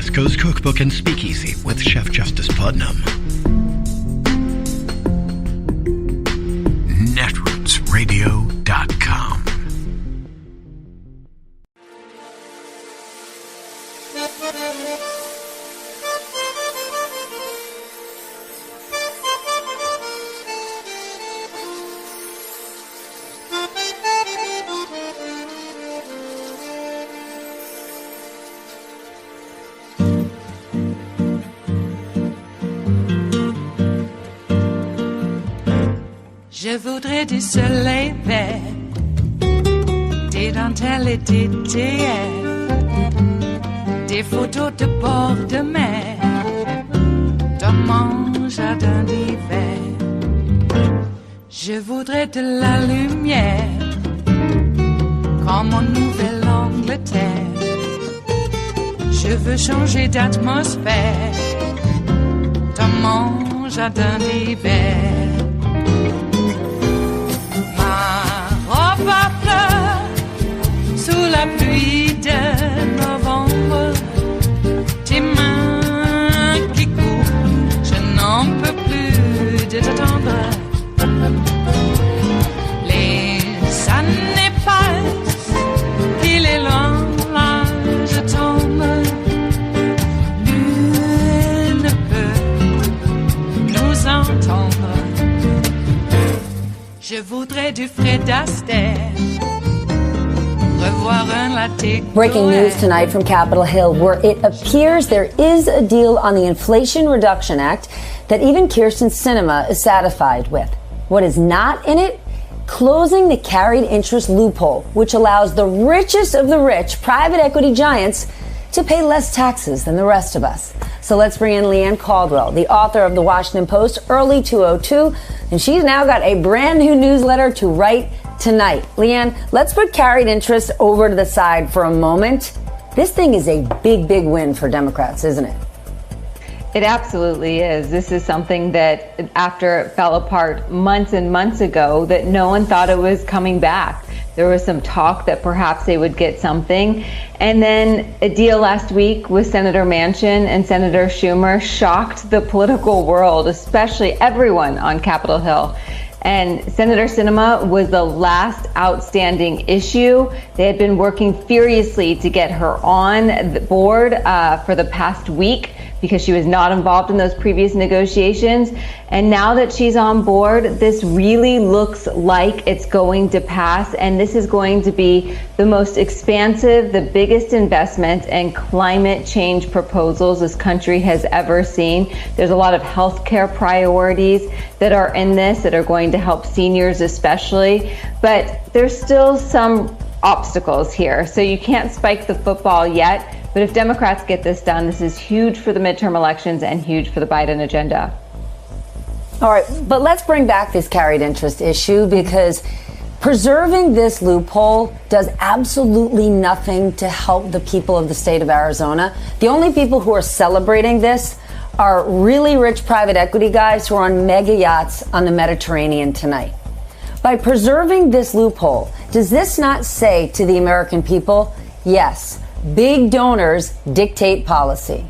West Coast Cookbook and Speakeasy with Chef Justice Putnam. Netrootsradio.com. Je voudrais du soleil vert, des dentelles et des théières, des photos de bord de mer, dans mon jardin d'hiver. Je voudrais de la lumière, comme en Nouvelle-Angleterre. Je veux changer d'atmosphère, dans mon jardin d'hiver. Ma fleur sous la pluie de novembre, tes mains qui courent, je n'en peux plus de t'attendre. Les années passent, il est loin, là je tombe. Nul ne peut nous entendre. Je voudrais du Fred Astaire, revoir un latte. Breaking news tonight from Capitol Hill, where it appears there is a deal on the Inflation Reduction Act that even Kyrsten Sinema is satisfied with. What is not in it? Closing the carried interest loophole, which allows the richest of the rich, private equity giants, to pay less taxes than the rest of us. So let's bring in Leanne Caldwell, the author of the Washington Post, Early 202, and she's now got a brand new newsletter to write tonight. Leanne, let's put carried interest over to the side for a moment. This thing is a big, big win for Democrats, isn't it? It absolutely is. This is something that after it fell apart months and months ago, that no one thought it was coming back. There was some talk that perhaps they would get something. And then a deal last week with Senator Manchin and Senator Schumer shocked the political world, especially everyone on Capitol Hill. And Senator Sinema was the last outstanding issue. They had been working furiously to get her on the board for the past week because she was not involved in those previous negotiations. And now that she's on board, this really looks like it's going to pass. And this is going to be the most expansive, the biggest investment in climate change proposals this country has ever seen. There's a lot of healthcare priorities that are in this that are going to help seniors especially. But there's still some obstacles here. So you can't spike the football yet. But if Democrats get this done, this is huge for the midterm elections and huge for the Biden agenda. All right, but let's bring back this carried interest issue, because preserving this loophole does absolutely nothing to help the people of the state of Arizona. The only people who are celebrating this are really rich private equity guys who are on mega yachts on the Mediterranean tonight. By preserving this loophole, does this not say to the American people, yes, big donors dictate policy?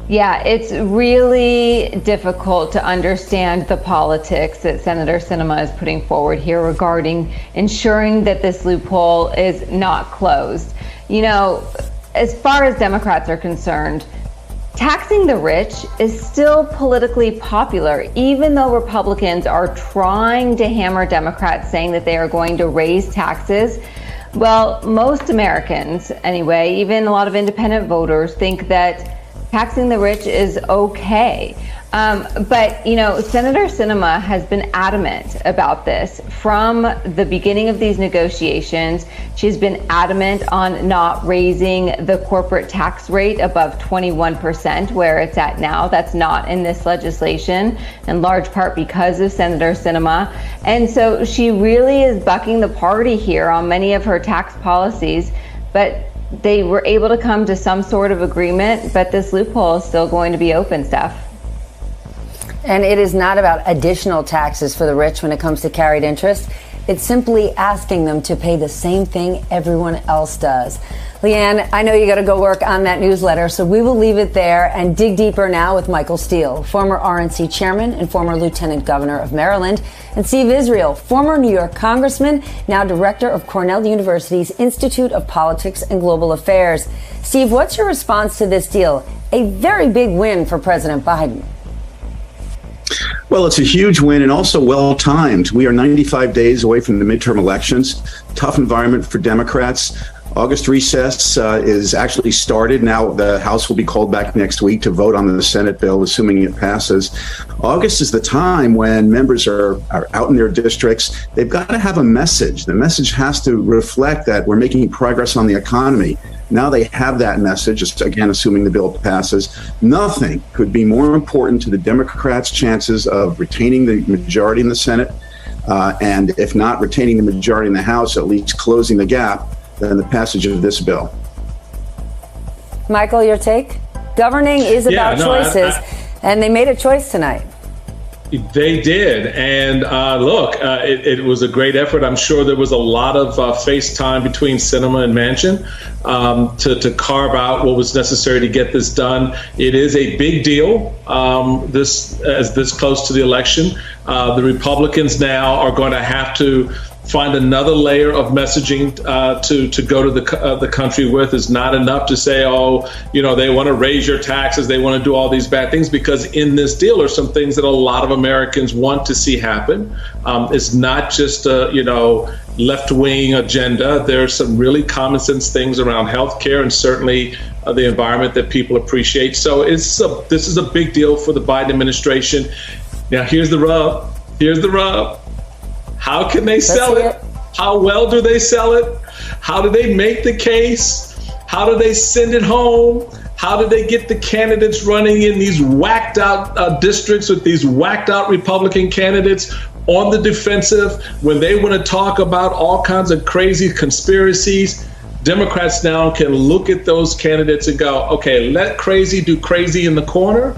Yeah, it's really difficult to understand the politics that Senator Sinema is putting forward here regarding ensuring that this loophole is not closed. You know, as far as Democrats are concerned, taxing the rich is still politically popular, even though Republicans are trying to hammer Democrats, saying that they are going to raise taxes. Well, most Americans, anyway, even a lot of independent voters, think that taxing the rich is okay. But, you know, Senator Sinema has been adamant about this from the beginning of these negotiations. She's been adamant on not raising the corporate tax rate above 21%, where it's at now. That's not in this legislation, in large part because of Senator Sinema. And so she really is bucking the party here on many of her tax policies. But they were able to come to some sort of agreement, but this loophole is still going to be open, Steph. And it is not about additional taxes for the rich when it comes to carried interest. It's simply asking them to pay the same thing everyone else does. Leanne, I know you got to go work on that newsletter, so we will leave it there and dig deeper now with Michael Steele, former RNC chairman and former lieutenant governor of Maryland, and Steve Israel, former New York congressman, now director of Cornell University's Institute of Politics and Global Affairs. Steve, what's your response to this deal? A very big win for President Biden. Well, it's a huge win and also well-timed. We are 95 days away from the midterm elections. Tough environment for Democrats. August recess is actually started. Now the House will be called back next week to vote on the Senate bill, assuming it passes. August is the time when members are out in their districts. They've got to have a message. The message has to reflect that we're making progress on the economy. Now they have that message, again, assuming the bill passes. Nothing could be more important to the Democrats' chances of retaining the majority in the Senate, and if not retaining the majority in the House, at least closing the gap, than the passage of this bill. Michael, your take? Governing is about choices, and they made a choice tonight. They did. And look, it was a great effort. I'm sure there was a lot of face time between Sinema and Manchin to carve out what was necessary to get this done. It is a big deal this close to the election. The Republicans now are going to have to find another layer of messaging to go to the country with. Is not enough to say, they want to raise your taxes, they want to do all these bad things, because in this deal are some things that a lot of Americans want to see happen. It's not just a left-wing agenda. There's some really common sense things around healthcare and certainly the environment that people appreciate. So this is a big deal for the Biden administration. Now here's the rub. How can they sell it? How well do they sell it? How do they make the case? How do they send it home? How do they get the candidates running in these whacked out districts with these whacked out Republican candidates on the defensive when they want to talk about all kinds of crazy conspiracies? Democrats now can look at those candidates and go, okay, let crazy do crazy in the corner.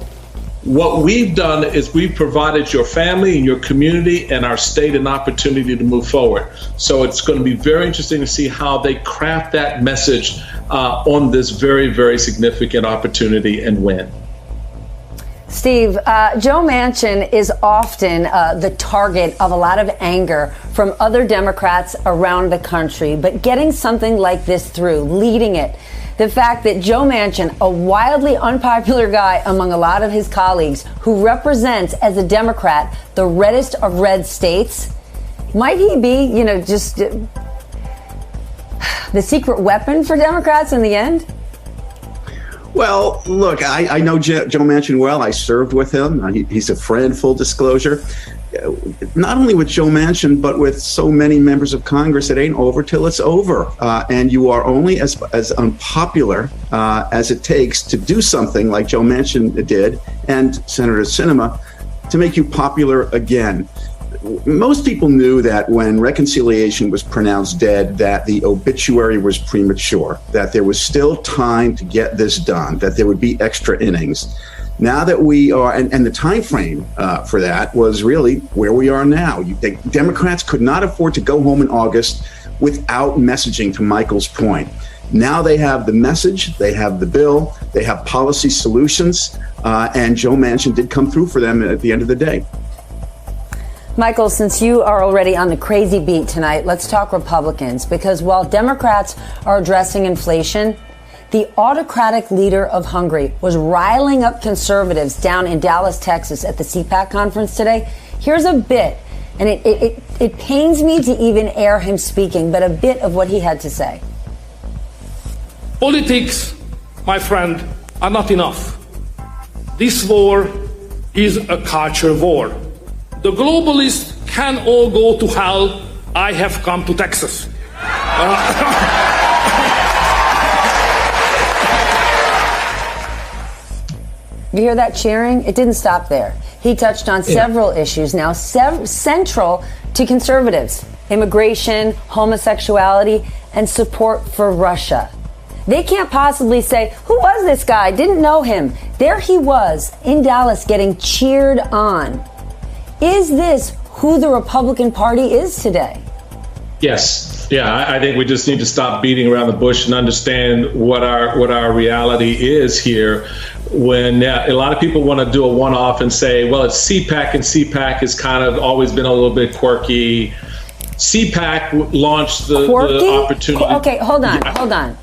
What we've done is we've provided your family and your community and our state an opportunity to move forward. So it's going to be very interesting to see how they craft that message on this very, very significant opportunity and win. Steve, Joe Manchin is often the target of a lot of anger from other Democrats around the country, but getting something like this through, leading it, the fact that Joe Manchin, a wildly unpopular guy among a lot of his colleagues, who represents as a Democrat the reddest of red states, might he be, just the secret weapon for Democrats in the end? Well, look, I know Joe Manchin well. I served with him. He's a friend, full disclosure. Not only with Joe Manchin, but with so many members of Congress, it ain't over till it's over. And you are only as unpopular as it takes to do something like Joe Manchin did and Senator Sinema to make you popular again. Most people knew that when reconciliation was pronounced dead, that the obituary was premature, that there was still time to get this done, that there would be extra innings. Now that we are, and the time frame for that was really where we are now. Democrats could not afford to go home in August without messaging, to Michael's point. Now they have the message, they have the bill, they have policy solutions, and Joe Manchin did come through for them at the end of the day. Michael, since you are already on the crazy beat tonight, let's talk Republicans, because while Democrats are addressing inflation, the autocratic leader of Hungary was riling up conservatives down in Dallas, Texas at the CPAC conference today. Here's a bit, and it pains me to even air him speaking, but a bit of what he had to say. Politics, my friend, are not enough. This war is a culture war. The globalists can all go to hell. I have come to Texas. You hear that cheering? It didn't stop there. He touched on several issues now central to conservatives: immigration, homosexuality, and support for Russia. They can't possibly say, who was this guy? Didn't know him. There he was in Dallas getting cheered on. Is this who the Republican Party is today? Yes. Yeah, I think we just need to stop beating around the bush and understand what our reality is here. When a lot of people want to do a one-off and say, well, it's CPAC, and CPAC has kind of always been a little bit quirky. CPAC launched the opportunity. Okay, hold on.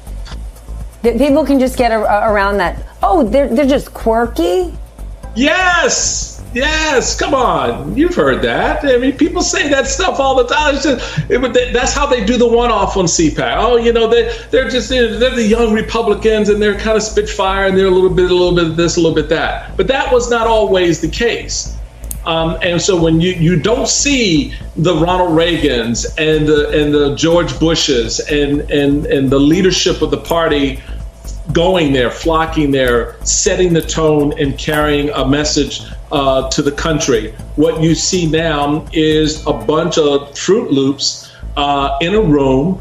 People can just get around that. Oh, they're just quirky? Yes, come on. You've heard that. I mean, people say that stuff all the time. That's how they do the one-off on CPAC. Oh, they're the young Republicans, and they're kind of spitfire, and they're a little bit of this, a little bit that. But that was not always the case. And so when you don't see the Ronald Reagans and the George Bushes and the leadership of the party going there, flocking there, setting the tone and carrying a message to the country, what you see now is a bunch of Fruit Loops in a room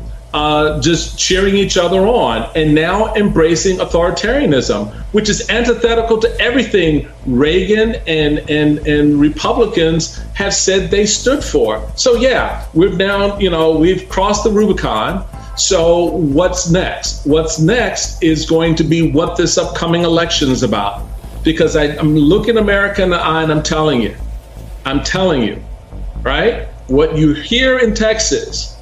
just cheering each other on, and now embracing authoritarianism, which is antithetical to everything Reagan and Republicans have said they stood for. So yeah, we've crossed the Rubicon. So what's next? What's next is going to be what this upcoming election is about. Because I'm looking America in the eye and I'm telling you, right? What you hear in Texas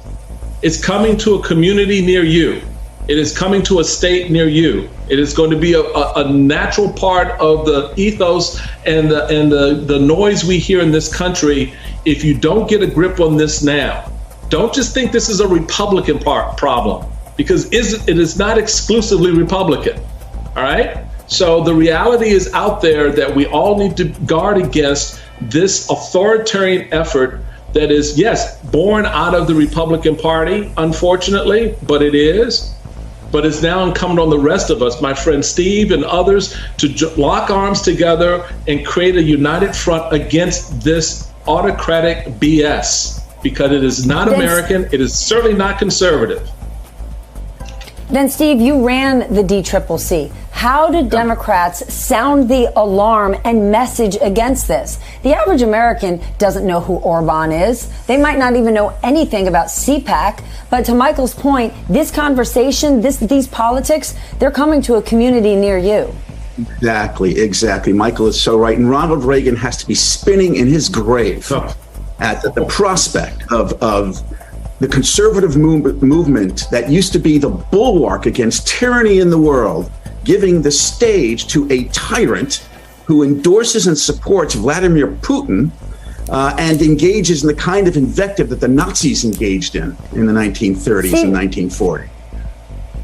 is coming to a community near you. It is coming to a state near you. It is going to be a natural part of the ethos and the noise we hear in this country if you don't get a grip on this now. Don't just think this is a Republican problem, because it is not exclusively Republican, all right? So the reality is out there that we all need to guard against this authoritarian effort that is, yes, born out of the Republican Party, unfortunately, but it's now incumbent on the rest of us, my friend Steve and others, to lock arms together and create a united front against this autocratic BS, because it is not American. It is certainly not conservative. Then, Steve, you ran the DCCC. How do Democrats sound the alarm and message against this? The average American doesn't know who Orban is. They might not even know anything about CPAC. But to Michael's point, this conversation, these politics, they're coming to a community near you. Exactly. Michael is so right. And Ronald Reagan has to be spinning in his grave at the prospect of the conservative movement that used to be the bulwark against tyranny in the world, giving the stage to a tyrant who endorses and supports Vladimir Putin and engages in the kind of invective that the Nazis engaged in the 1930s and 1940s.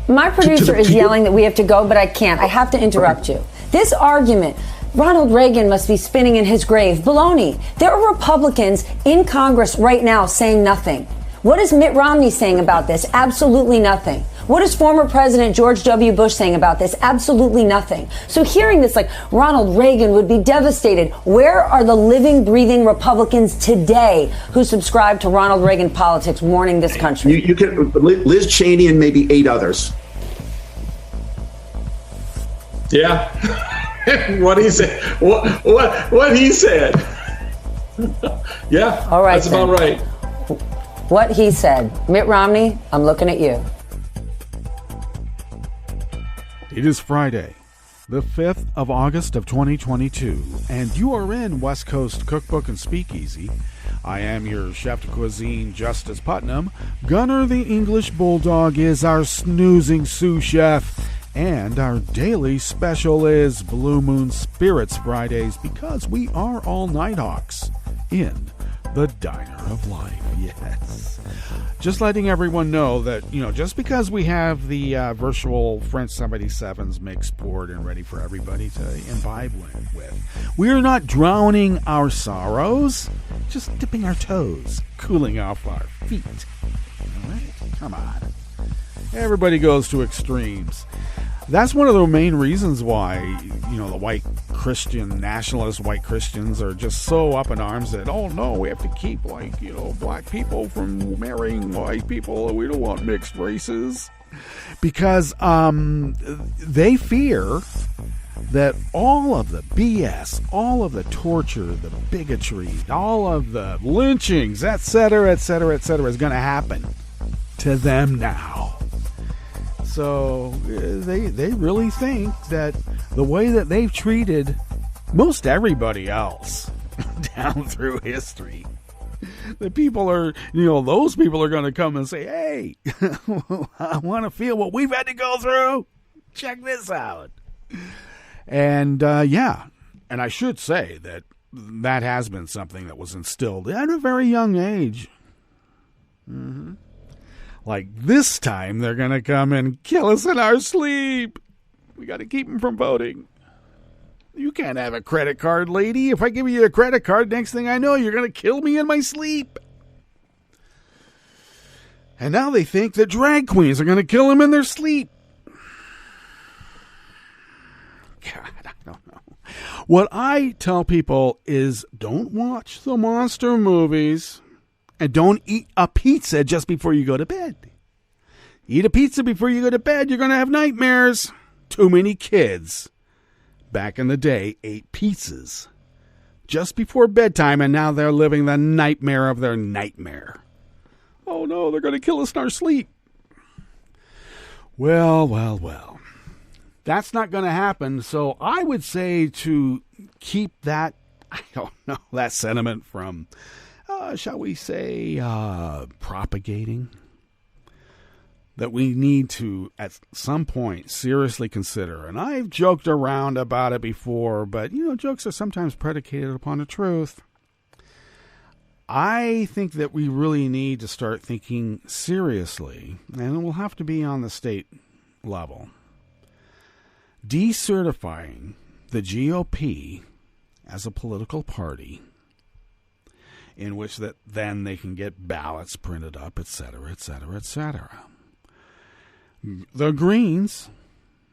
My producer is yelling that we have to go, but I can't. I have to interrupt you. This argument, Ronald Reagan must be spinning in his grave. Baloney. There are Republicans in Congress right now saying nothing. What is Mitt Romney saying about this? Absolutely nothing. What is former President George W. Bush saying about this? Absolutely nothing. So hearing this, like Ronald Reagan would be devastated. Where are the living, breathing Republicans today who subscribe to Ronald Reagan politics warning this country? You can Liz Cheney and maybe 8 others. Yeah. What he said. What he said. Yeah. All right. That's about right. What he said. Mitt Romney, I'm looking at you. It is Friday, the 5th of August of 2022, and you are in West Coast Cookbook and Speakeasy. I am your chef de cuisine, Justice Putnam. Gunner the English Bulldog is our snoozing sous chef, and our daily special is Blue Moon Spirits Fridays, because we are all Nighthawks in the Diner of Life. Yes. Just letting everyone know that, just because we have the virtual French 77s mixed, poured, and ready for everybody to imbibe with, we are not drowning our sorrows, just dipping our toes, cooling off our feet. All right? Come on. Everybody goes to extremes. That's one of the main reasons why, the white Christian, nationalist white Christians are just so up in arms that, oh no, we have to keep, black people from marrying white people. We don't want mixed races. Because they fear that all of the BS, all of the torture, the bigotry, all of the lynchings, etc., etc., etc., is going to happen to them now. So they really think that the way that they've treated most everybody else down through history, the people are, those people are going to come and say, hey, I want to feel what we've had to go through. Check this out. And and I should say that has been something that was instilled at a very young age. Mm-hmm. Like this time, they're going to come and kill us in our sleep. We got to keep them from voting. You can't have a credit card, lady. If I give you a credit card, next thing I know, you're going to kill me in my sleep. And now they think that drag queens are going to kill them in their sleep. God, I don't know. What I tell people is don't watch the monster movies and don't eat a pizza just before you go to bed. Eat a pizza before you go to bed, you're going to have nightmares. Too many kids back in the day ate pizzas just before bedtime, and now they're living the nightmare of their nightmare. Oh no, they're going to kill us in our sleep. Well. That's not going to happen, so I would say to keep that, that sentiment from, shall we say, propagating. That we need to, at some point, seriously consider. And I've joked around about it before, but, jokes are sometimes predicated upon the truth. I think that we really need to start thinking seriously, and it will have to be on the state level, decertifying the GOP as a political party in which that then they can get ballots printed up, etc., etc., etc. The Greens,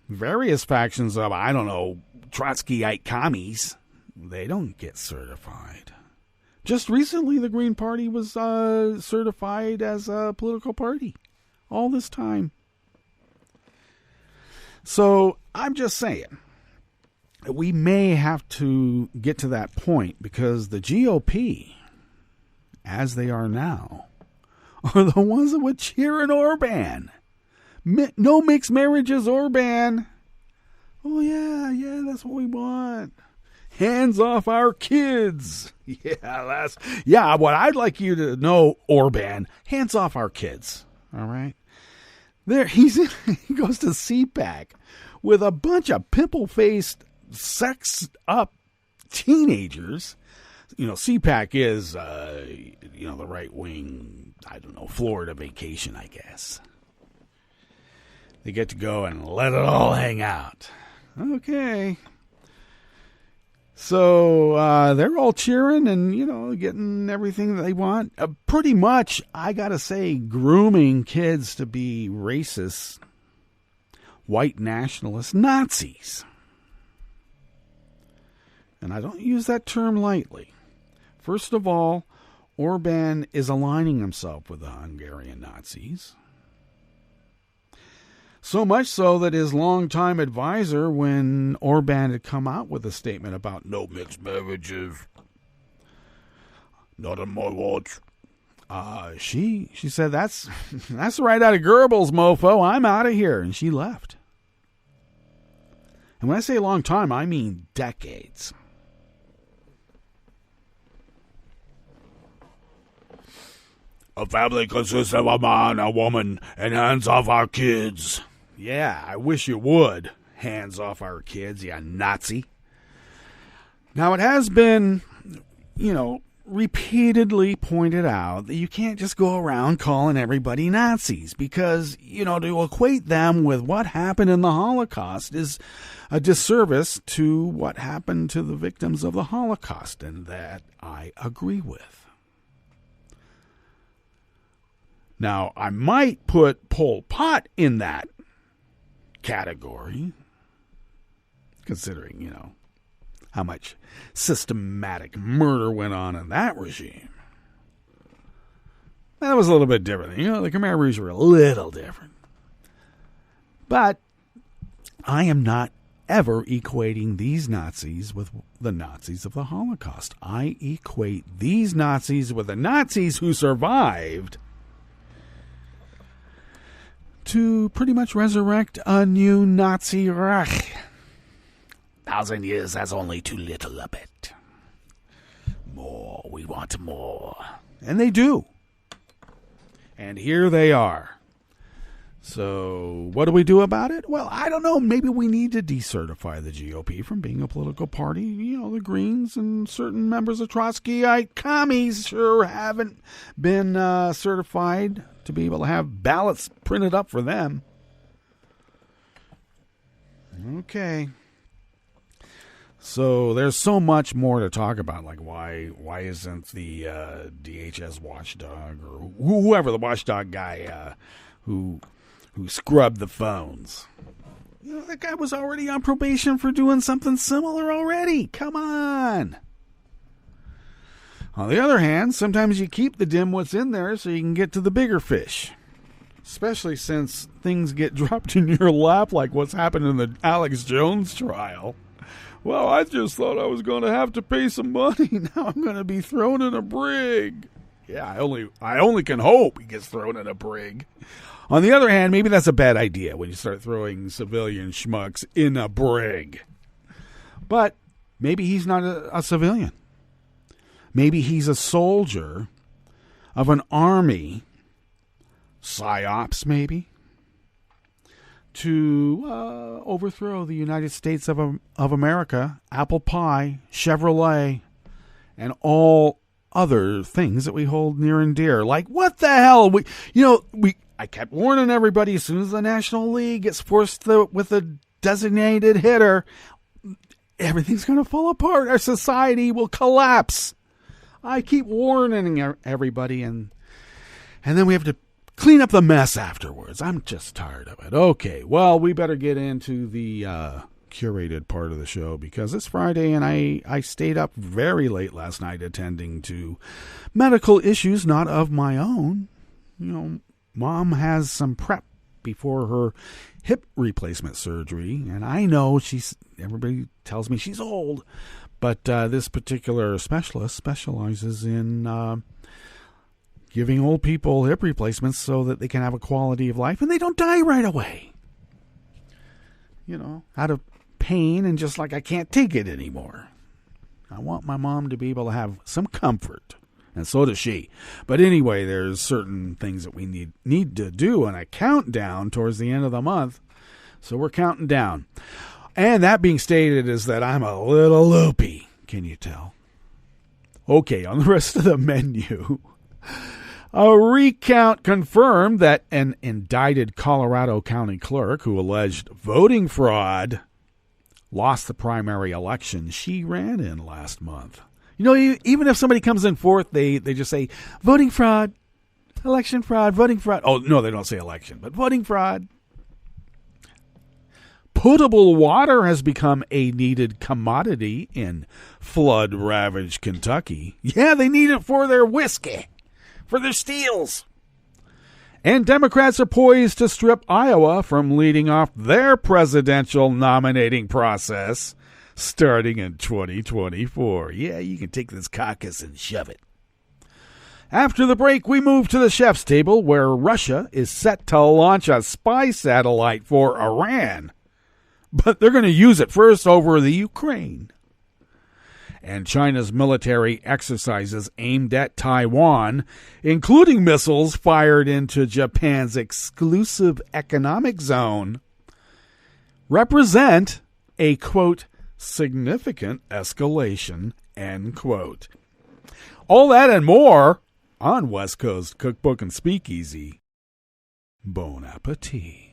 various factions of, Trotskyite commies, they don't get certified. Just recently, the Green Party was certified as a political party. All this time. So, I'm just saying, we may have to get to that point because the GOP, as they are now, are the ones that would cheer an Orban. No mixed marriages, Orban. Oh, yeah, that's what we want. Hands off our kids. Yeah, what I'd like you to know, Orban, hands off our kids. All right? He goes to CPAC with a bunch of pimple-faced, sexed-up teenagers. CPAC is, the right-wing, Florida vacation, I guess. They get to go and let it all hang out. Okay. So they're all cheering and, getting everything that they want. Pretty much, I got to say, grooming kids to be racist, white nationalist Nazis. And I don't use that term lightly. First of all, Orban is aligning himself with the Hungarian Nazis. So much so that his longtime advisor, when Orban had come out with a statement about no mixed marriages, not on my watch, she said, that's right out of Goebbels, mofo. I'm out of here. And she left. And when I say a long time, I mean decades. A family consists of a man, a woman, and hands off our kids. Yeah, I wish you would. Hands off our kids, you Nazi. Now, it has been, repeatedly pointed out that you can't just go around calling everybody Nazis because, to equate them with what happened in the Holocaust is a disservice to what happened to the victims of the Holocaust, and that I agree with. Now, I might put Pol Pot in that category, considering, how much systematic murder went on in that regime. That was a little bit different. The Khmer Rouge were a little different. But I am not ever equating these Nazis with the Nazis of the Holocaust. I equate these Nazis with the Nazis who survived to pretty much resurrect a new Nazi Reich. 1,000 years, that's only too little of it. More, we want more. And they do. And here they are. So what do we do about it? Well, I don't know. Maybe we need to decertify the GOP from being a political party. You know, the Greens and certain members of Trotskyite commies sure haven't been certified to be able to have ballots printed up for them. Okay. So there's so much more to talk about, like why isn't the DHS watchdog or whoever the watchdog guy who scrubbed the phones? You know, that guy was already on probation for doing something similar already. Come on. On the other hand, sometimes you keep the dimwits in there so you can get to the bigger fish. Especially since things get dropped in your lap like what's happened in the Alex Jones trial. Well, I just thought I was going to have to pay some money. Now I'm going to be thrown in a brig. Yeah, I only can hope he gets thrown in a brig. On the other hand, maybe that's a bad idea when you start throwing civilian schmucks in a brig. But maybe he's not a civilian. Maybe he's a soldier of an army, psyops maybe, to overthrow the United States of America, apple pie, Chevrolet, and all other things that we hold near and dear. Like, what the hell? I kept warning everybody, as soon as the National League gets forced with a designated hitter, everything's going to fall apart. Our society will collapse. I keep warning everybody, and then we have to clean up the mess afterwards. I'm just tired of it. Okay, well, we better get into the curated part of the show because it's Friday, and I stayed up very late last night attending to medical issues not of my own. You know, Mom has some prep before her hip replacement surgery, and I know everybody tells me she's old, but this particular specialist specializes in giving old people hip replacements so that they can have a quality of life and they don't die right away. You know, out of pain and just like I can't take it anymore. I want my mom to be able to have some comfort, and so does she. But anyway, there's certain things that we need to do on a countdown towards the end of the month. So we're counting down. And that being stated is that I'm a little loopy. Can you tell? Okay, on the rest of the menu, a recount confirmed that an indicted Colorado County clerk who alleged voting fraud lost the primary election she ran in last month. You know, even if somebody comes in fourth, they just say voting fraud, election fraud, voting fraud. Oh, no, they don't say election, but voting fraud. Potable water has become a needed commodity in flood-ravaged Kentucky. Yeah, they need it for their whiskey, for their steels. And Democrats are poised to strip Iowa from leading off their presidential nominating process starting in 2024. Yeah, you can take this caucus and shove it. After the break, we move to the chef's table where Russia is set to launch a spy satellite for Iran. But they're going to use it first over the Ukraine. And China's military exercises aimed at Taiwan, including missiles fired into Japan's exclusive economic zone, represent a, quote, significant escalation, end quote. All that and more on West Coast Cookbook and Speakeasy. Bon appetit.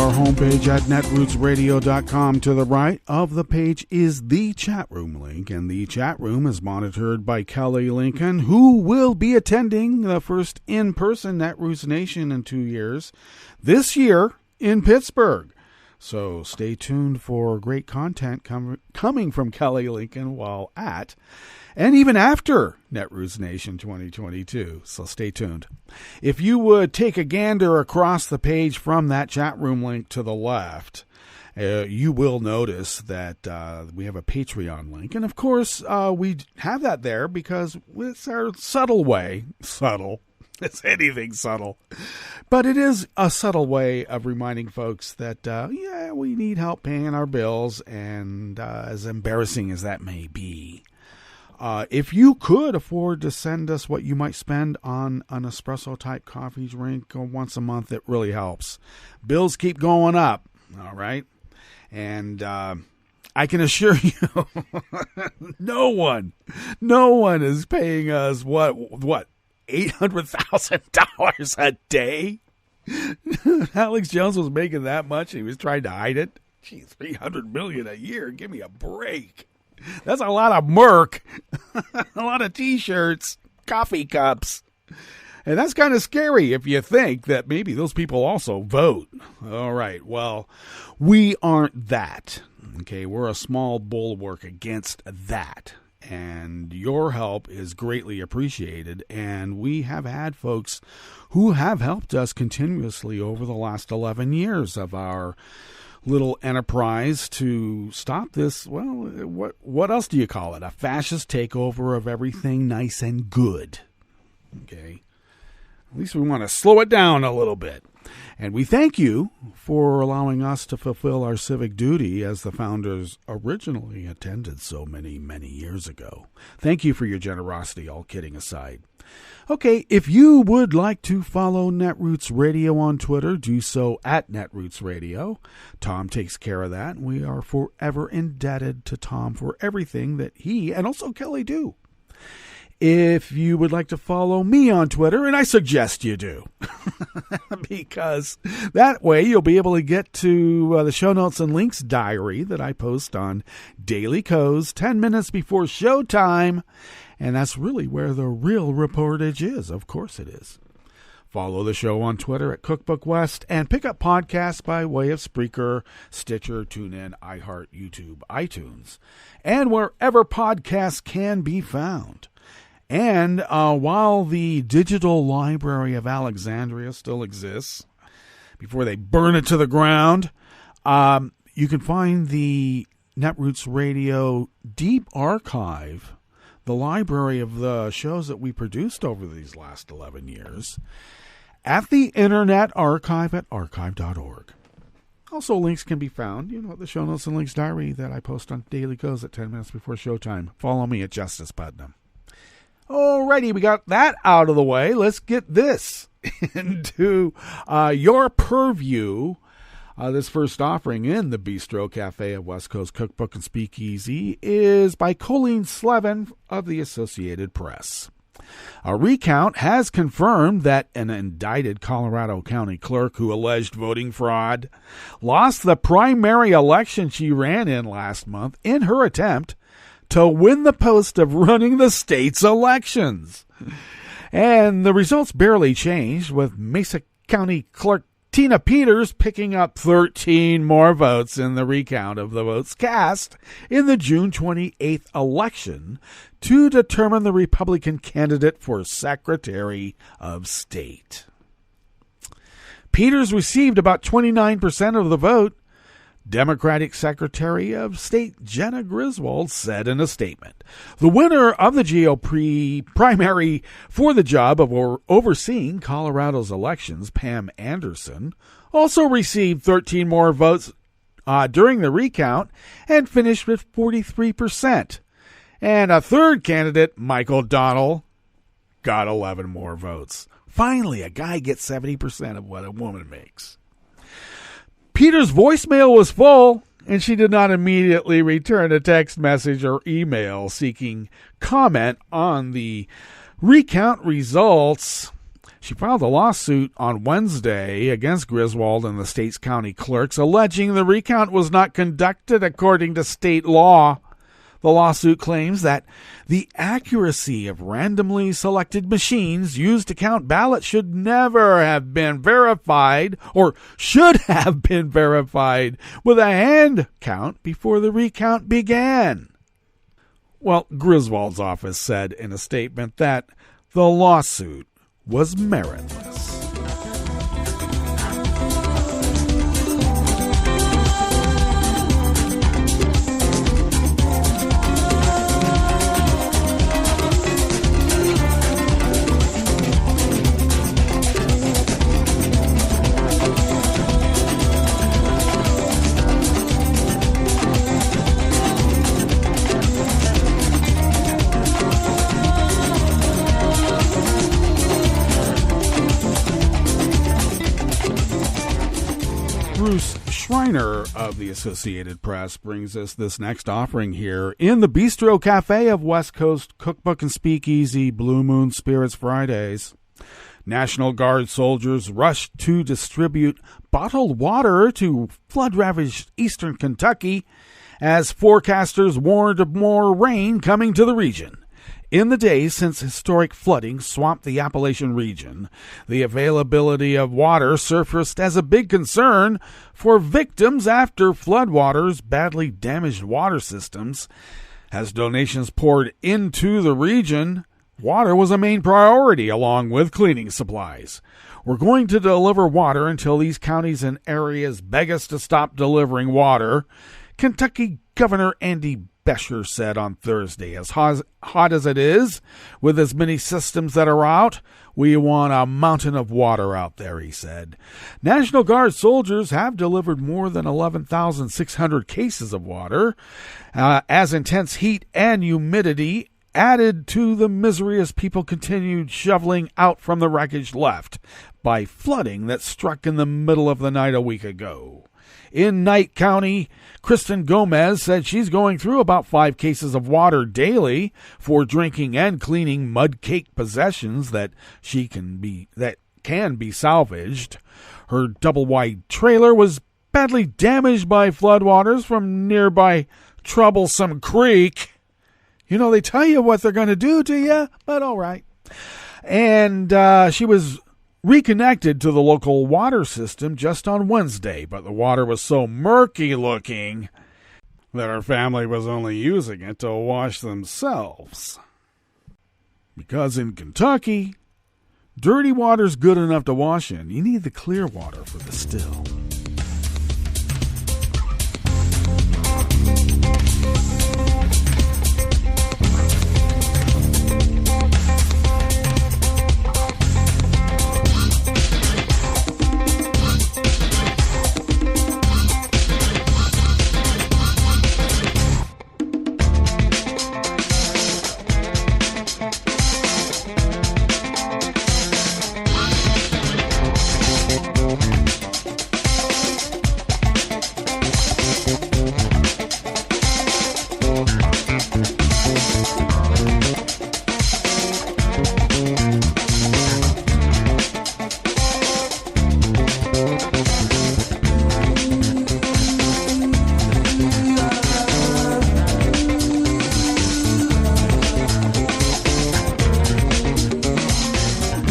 our homepage at netrootsradio.com. To the right of the page is the chat room link, and the chat room is monitored by Kelly Lincoln, who will be attending the first in-person Netroots Nation in 2 years, this year in Pittsburgh. So stay tuned for great content coming from Kelly Lincoln while at and even after Netroots Nation 2022. So stay tuned. If you would take a gander across the page from that chat room link to the left, you will notice that we have a Patreon link. And of course, we have that there because it's our subtle way. Subtle. It's anything subtle. But it is a subtle way of reminding folks that, we need help paying our bills. And as embarrassing as that may be, if you could afford to send us what you might spend on an espresso-type coffee drink once a month, it really helps. Bills keep going up, all right? And I can assure you, no one is paying us, what, $800,000 a day? Alex Jones was making that much, and he was trying to hide it. Geez, $300 million a year. Give me a break. That's a lot of Merc, a lot of T-shirts, coffee cups. And that's kind of scary if you think that maybe those people also vote. All right, well, we aren't that. Okay, we're a small bulwark against that. And your help is greatly appreciated. And we have had folks who have helped us continuously over the last 11 years of our little enterprise to stop this, well, what else do you call it? A fascist takeover of everything nice and good. Okay? At least we want to slow it down a little bit. And we thank you for allowing us to fulfill our civic duty as the founders originally intended so many, many years ago. Thank you for your generosity, all kidding aside. Okay, if you would like to follow Netroots Radio on Twitter, do so at Netroots Radio. Tom takes care of that. We are forever indebted to Tom for everything that he and also Kelly do. If you would like to follow me on Twitter, and I suggest you do, because that way you'll be able to get to the show notes and links diary that I post on Daily Co's 10 minutes before showtime. And that's really where the real reportage is. Of course it is. Follow the show on Twitter at Cookbook West and pick up podcasts by way of Spreaker, Stitcher, TuneIn, iHeart, YouTube, iTunes, and wherever podcasts can be found. And while the Digital Library of Alexandria still exists, before they burn it to the ground, you can find the Netroots Radio Deep Archive, the library of the shows that we produced over these last 11 years, at the Internet Archive at archive.org. Also, links can be found, at the show notes and links diary that I post on Daily Goes at 10 minutes before showtime. Follow me at Justice Putnam. Alrighty, we got that out of the way. Let's get this into your purview. This first offering in the Bistro Cafe at West Coast Cookbook and Speakeasy is by Colleen Slevin of the Associated Press. A recount has confirmed that an indicted Colorado County clerk who alleged voting fraud lost the primary election she ran in last month in her attempt to win the post of running the state's elections. And the results barely changed, with Mesa County Clerk Tina Peters picking up 13 more votes in the recount of the votes cast in the June 28th election to determine the Republican candidate for Secretary of State. Peters received about 29% of the vote. Democratic Secretary of State Jenna Griswold said in a statement, "The winner of the GOP primary for the job of overseeing Colorado's elections, Pam Anderson, also received 13 more votes during the recount and finished with 43%. And a third candidate, Michael Donnell, got 11 more votes. Finally, a guy gets 70% of what a woman makes." Peters' voicemail was full, and she did not immediately return a text message or email seeking comment on the recount results. She filed a lawsuit on Wednesday against Griswold and the state's county clerks, alleging the recount was not conducted according to state law. The lawsuit claims that the accuracy of randomly selected machines used to count ballots should never have been verified, or should have been verified, with a hand count before the recount began. Well, Griswold's office said in a statement that the lawsuit was meritless. Bruce Schreiner of the Associated Press brings us this next offering here in the Bistro Cafe of West Coast Cookbook and Speakeasy Blue Moon Spirits Fridays. National Guard soldiers rushed to distribute bottled water to flood-ravaged eastern Kentucky as forecasters warned of more rain coming to the region. In the days since historic flooding swamped the Appalachian region, the availability of water surfaced as a big concern for victims after floodwaters badly damaged water systems. As donations poured into the region, water was a main priority along with cleaning supplies. We're going to deliver water until these counties and areas beg us to stop delivering water, Kentucky Governor Andy Beshear said on Thursday. As hot as it is, with as many systems that are out, we want a mountain of water out there, he said. National Guard soldiers have delivered more than 11,600 cases of water, as intense heat and humidity added to the misery as people continued shoveling out from the wreckage left by flooding that struck in the middle of the night a week ago. In Knight County, Kristen Gomez said she's going through about 5 cases of water daily for drinking and cleaning mud cake possessions that can be salvaged. Her double-wide trailer was badly damaged by floodwaters from nearby Troublesome Creek. You know, they tell you what they're going to do to you, but all right. And she was reconnected to the local water system just on Wednesday, but the water was so murky looking that her family was only using it to wash themselves. Because in Kentucky, dirty water's good enough to wash in. You need the clear water for the still.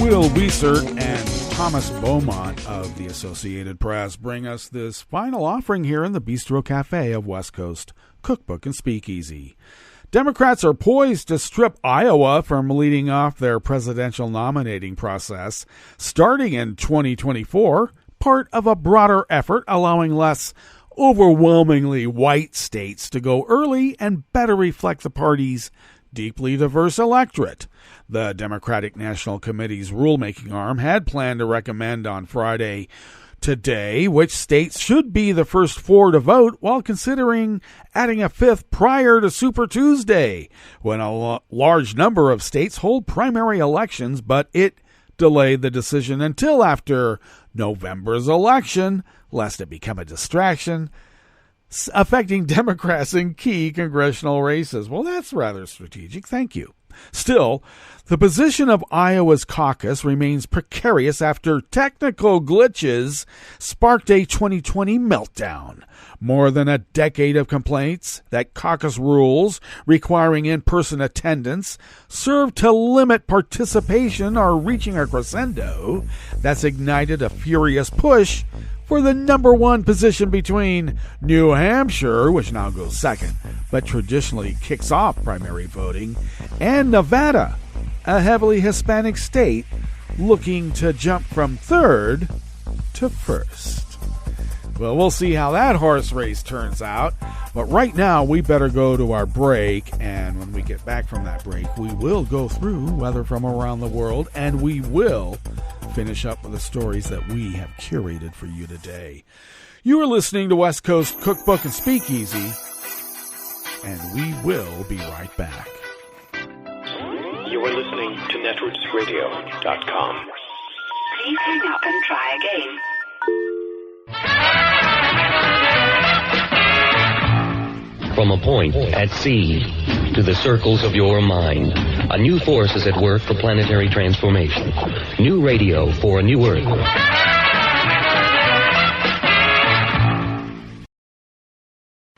Will Wiesert and Thomas Beaumont of the Associated Press bring us this final offering here in the Bistro Cafe of West Coast Cookbook and Speakeasy. Democrats are poised to strip Iowa from leading off their presidential nominating process starting in 2024, part of a broader effort allowing less overwhelmingly white states to go early and better reflect the party's deeply diverse electorate. The Democratic National Committee's rulemaking arm had planned to recommend on Friday today which states should be the first 4 to vote, while considering adding a 5th prior to Super Tuesday, when a large number of states hold primary elections, but it delayed the decision until after November's election, lest it become a distraction, affecting Democrats in key congressional races. Well, that's rather strategic. Thank you. Still, the position of Iowa's caucus remains precarious after technical glitches sparked a 2020 meltdown. More than a decade of complaints that caucus rules requiring in-person attendance serve to limit participation are reaching a crescendo that's ignited a furious push for the number one position between New Hampshire, which now goes second, but traditionally kicks off primary voting, and Nevada, a heavily Hispanic state looking to jump from third to first. Well, we'll see how that horse race turns out. But right now, we better go to our break. And when we get back from that break, we will go through weather from around the world. And we will finish up with the stories that we have curated for you today. You are listening to West Coast Cookbook and Speakeasy. And we will be right back. You are listening to netrootsradio.com. Please hang up and try again. From a point at sea to the circles of your mind, a new force is at work for planetary transformation. New radio for a new Earth.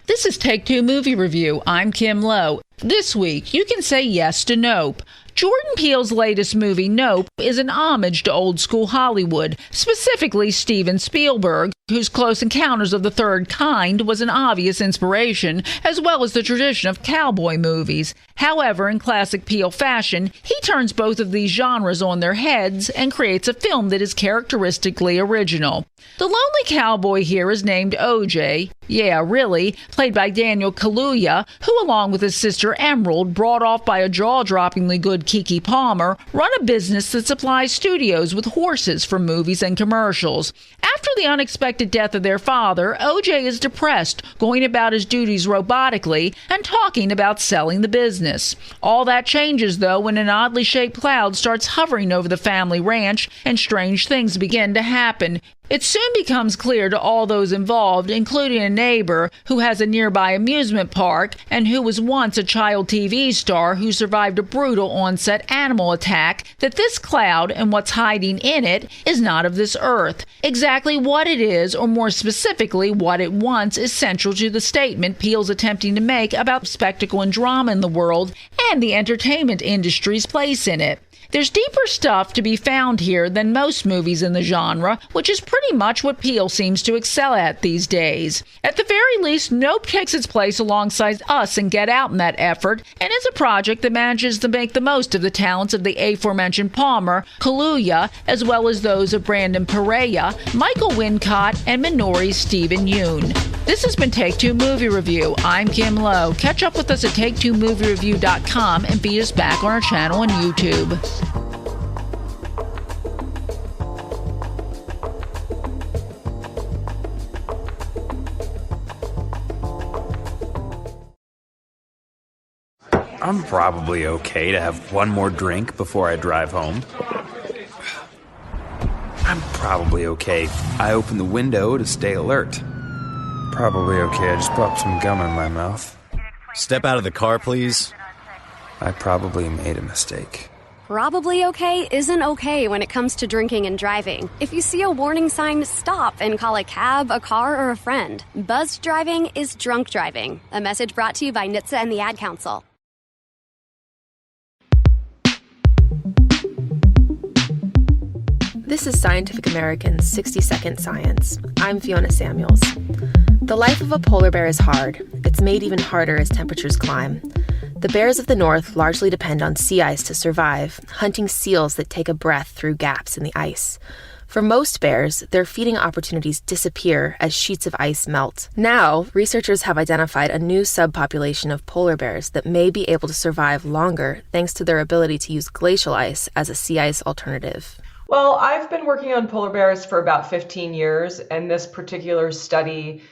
This is Take Two Movie Review. I'm Kim Lowe. This week, you can say yes to Nope. Jordan Peele's latest movie, Nope, is an homage to old-school Hollywood, specifically Steven Spielberg, whose Close Encounters of the Third Kind was an obvious inspiration, as well as the tradition of cowboy movies. However, in classic Peele fashion, he turns both of these genres on their heads and creates a film that is characteristically original. The lonely cowboy here is named O.J., yeah, really, played by Daniel Kaluuya, who, along with his sister Emerald, brought off by a jaw-droppingly good Keke Palmer, run a business that supplies studios with horses for movies and commercials. After the unexpected death of their father, O.J. is depressed, going about his duties robotically, and talking about selling the business. All that changes, though, when an oddly shaped cloud starts hovering over the family ranch and strange things begin to happen. It soon becomes clear to all those involved, including a neighbor who has a nearby amusement park and who was once a child TV star who survived a brutal onset animal attack, that this cloud and what's hiding in it is not of this earth. Exactly what it is, or more specifically what it wants, is central to the statement Peele's attempting to make about spectacle and drama in the world and the entertainment industry's place in it. There's deeper stuff to be found here than most movies in the genre, which is pretty much what Peele seems to excel at these days. At the very least, Nope takes its place alongside Us and Get Out in that effort, and is a project that manages to make the most of the talents of the aforementioned Palmer, Kaluuya, as well as those of Brandon Perea, Michael Wincott, and Minori's Stephen Yoon. This has been Take Two Movie Review. I'm Kim Lowe. Catch up with us at TakeTwoMovieReview.com and beat us back on our channel on YouTube. I'm probably okay to have one more drink before I drive home. I'm probably okay. I open the window to stay alert. Probably okay. I just popped some gum in my mouth. Step out of the car, please. I probably made a mistake. Probably okay isn't okay when it comes to drinking and driving. If you see a warning sign, stop and call a cab, a car, or a friend. Buzzed driving is drunk driving. A message brought to you by NHTSA and the Ad Council. This is Scientific American's 60-Second Science. I'm Fiona Samuels. The life of a polar bear is hard. It's made even harder as temperatures climb. The bears of the north largely depend on sea ice to survive, hunting seals that take a breath through gaps in the ice. For most bears, their feeding opportunities disappear as sheets of ice melt. Now, researchers have identified a new subpopulation of polar bears that may be able to survive longer thanks to their ability to use glacial ice as a sea ice alternative. Well, I've been working on polar bears for about 15 years, and this particular study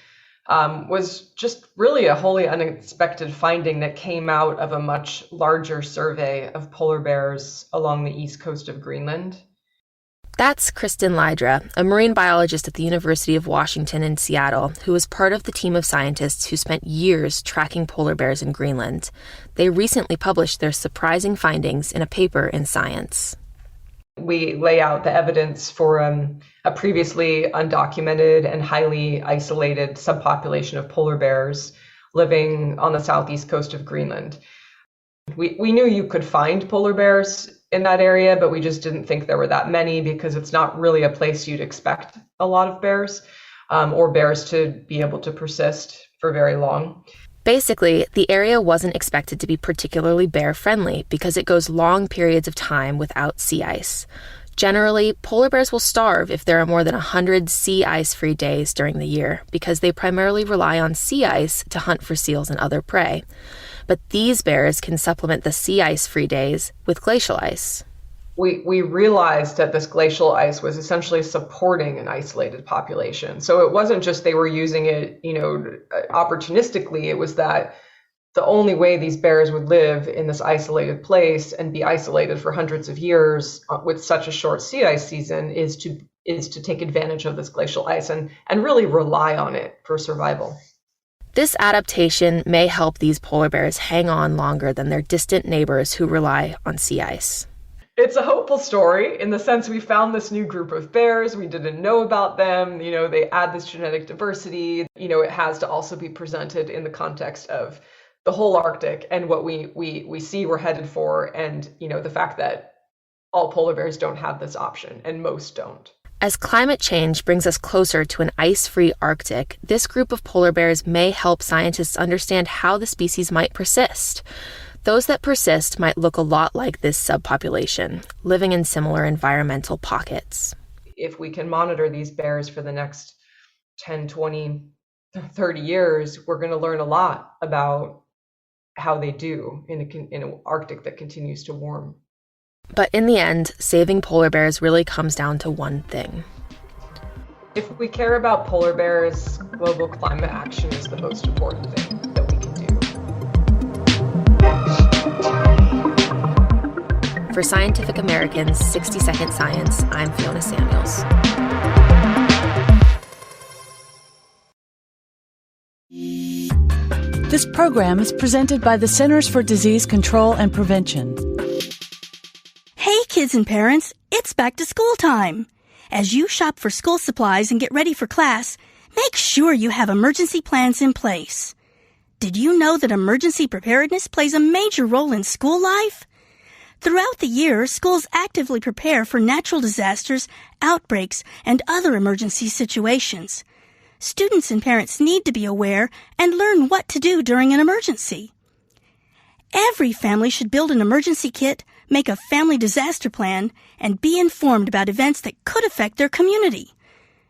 was just really a wholly unexpected finding that came out of a much larger survey of polar bears along the east coast of Greenland. That's Kristen Lydra, a marine biologist at the University of Washington in Seattle, who was part of the team of scientists who spent years tracking polar bears in Greenland. They recently published their surprising findings in a paper in Science. We lay out the evidence for a previously undocumented and highly isolated subpopulation of polar bears living on the southeast coast of Greenland. We knew you could find polar bears in that area, but we just didn't think there were that many because it's not really a place you'd expect a lot of bears or bears to be able to persist for very long. Basically, the area wasn't expected to be particularly bear-friendly because it goes long periods of time without sea ice. Generally, polar bears will starve if there are more than 100 sea ice-free days during the year because they primarily rely on sea ice to hunt for seals and other prey. But these bears can supplement the sea ice-free days with glacial ice. We realized that this glacial ice was essentially supporting an isolated population. So it wasn't just they were using it, opportunistically. It was that the only way these bears would live in this isolated place and be isolated for hundreds of years with such a short sea ice season is to take advantage of this glacial ice and really rely on it for survival. This adaptation may help these polar bears hang on longer than their distant neighbors who rely on sea ice. It's a hopeful story in the sense we found this new group of bears. We didn't know about them. They add this genetic diversity. It has to also be presented in the context of the whole Arctic and what we see we're headed for. And, the fact that all polar bears don't have this option and most don't. As climate change brings us closer to an ice-free Arctic, this group of polar bears may help scientists understand how the species might persist. Those that persist might look a lot like this subpopulation, living in similar environmental pockets. If we can monitor these bears for the next 10, 20, 30 years, we're going to learn a lot about how they do in an Arctic that continues to warm. But in the end, saving polar bears really comes down to one thing. If we care about polar bears, global climate action is the most important thing that we can do. For Scientific American's 60-Second Science, I'm Fiona Samuels. This program is presented by the Centers for Disease Control and Prevention. Hey kids and parents, it's back to school time. As you shop for school supplies and get ready for class, make sure you have emergency plans in place. Did you know that emergency preparedness plays a major role in school life? Throughout the year, schools actively prepare for natural disasters, outbreaks, and other emergency situations. Students and parents need to be aware and learn what to do during an emergency. Every family should build an emergency kit, make a family disaster plan, and be informed about events that could affect their community.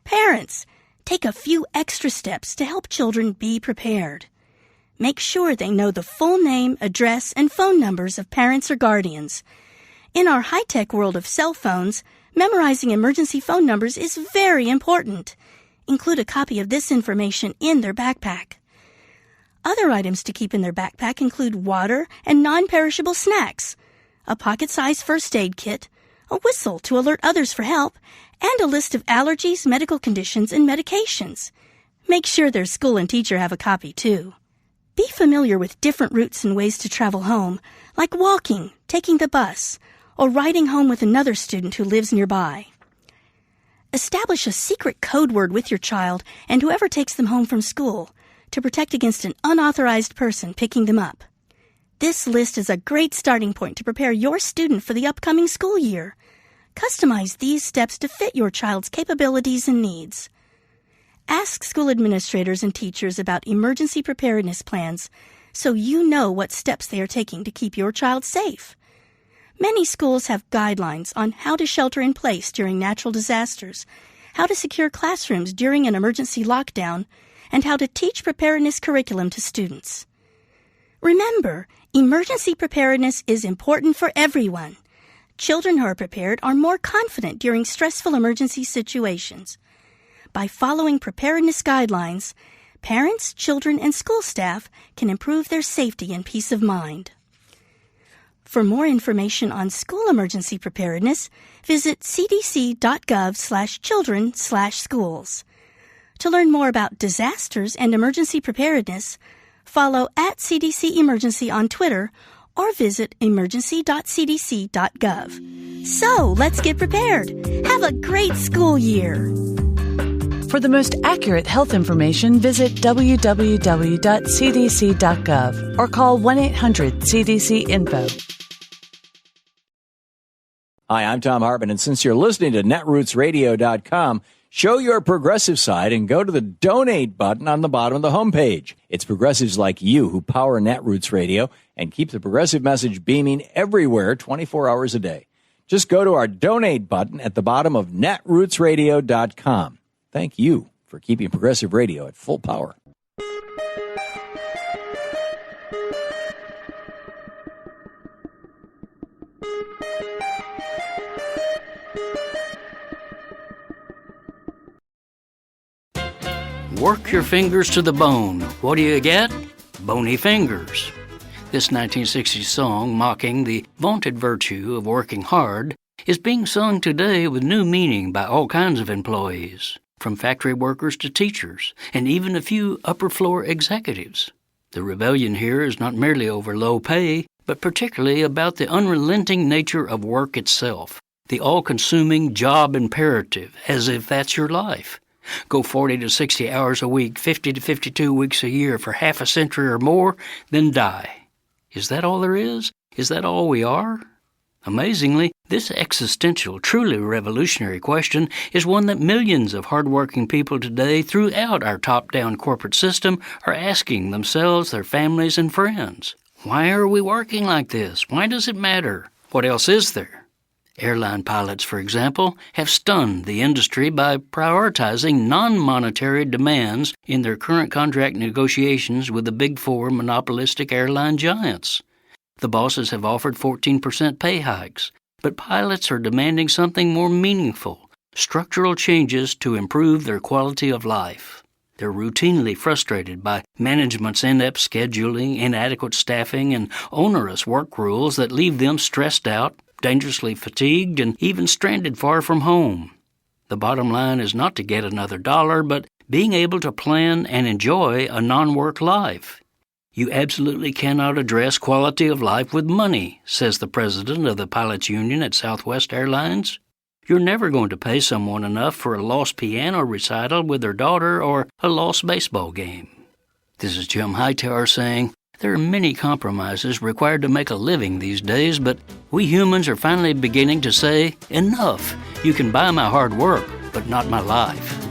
Parents, take a few extra steps to help children be prepared. Make sure they know the full name, address, and phone numbers of parents or guardians. In our high-tech world of cell phones, memorizing emergency phone numbers is very important. Include a copy of this information in their backpack. Other items to keep in their backpack include water and non-perishable snacks, a pocket-sized first aid kit, a whistle to alert others for help, and a list of allergies, medical conditions, and medications. Make sure their school and teacher have a copy, too. Be familiar with different routes and ways to travel home, like walking, taking the bus, or riding home with another student who lives nearby. Establish a secret code word with your child and whoever takes them home from school to protect against an unauthorized person picking them up. This list is a great starting point to prepare your student for the upcoming school year. Customize these steps to fit your child's capabilities and needs. Ask school administrators and teachers about emergency preparedness plans so you know what steps they are taking to keep your child safe. Many schools have guidelines on how to shelter in place during natural disasters, how to secure classrooms during an emergency lockdown, and how to teach preparedness curriculum to students. Remember, emergency preparedness is important for everyone. Children who are prepared are more confident during stressful emergency situations. By following preparedness guidelines, parents, children, and school staff can improve their safety and peace of mind. For more information on school emergency preparedness, visit cdc.gov/children/schools. To learn more about disasters and emergency preparedness, follow @CDC Emergency on Twitter or visit emergency.cdc.gov. So, let's get prepared. Have a great school year. For the most accurate health information, visit www.cdc.gov or call 1-800-CDC-INFO. Hi, I'm Tom Hartman, and since you're listening to netrootsradio.com, show your progressive side and go to the donate button on the bottom of the homepage. It's progressives like you who power Netroots Radio and keep the progressive message beaming everywhere 24 hours a day. Just go to our donate button at the bottom of netrootsradio.com. Thank you for keeping progressive radio at full power. Work your fingers to the bone. What do you get? Bony fingers. This 1960s song, mocking the vaunted virtue of working hard, is being sung today with new meaning by all kinds of employees, from factory workers to teachers, and even a few upper-floor executives. The rebellion here is not merely over low pay, but particularly about the unrelenting nature of work itself, the all-consuming job imperative, as if that's your life. Go 40 to 60 hours a week, 50 to 52 weeks a year for half a century or more, then die. Is that all there is? Is that all we are? Amazingly, this existential, truly revolutionary question is one that millions of hardworking people today throughout our top-down corporate system are asking themselves, their families, and friends. Why are we working like this? Why does it matter? What else is there? Airline pilots, for example, have stunned the industry by prioritizing non-monetary demands in their current contract negotiations with the Big Four monopolistic airline giants. The bosses have offered 14% pay hikes, but pilots are demanding something more meaningful, structural changes to improve their quality of life. They're routinely frustrated by management's inept scheduling, inadequate staffing, and onerous work rules that leave them stressed out, dangerously fatigued, and even stranded far from home. The bottom line is not to get another dollar, but being able to plan and enjoy a non-work life. You absolutely cannot address quality of life with money, says the president of the pilots union at Southwest Airlines. You're never going to pay someone enough for a lost piano recital with their daughter or a lost baseball game. This is Jim Hightower saying, there are many compromises required to make a living these days, but we humans are finally beginning to say, enough. You can buy my hard work, but not my life.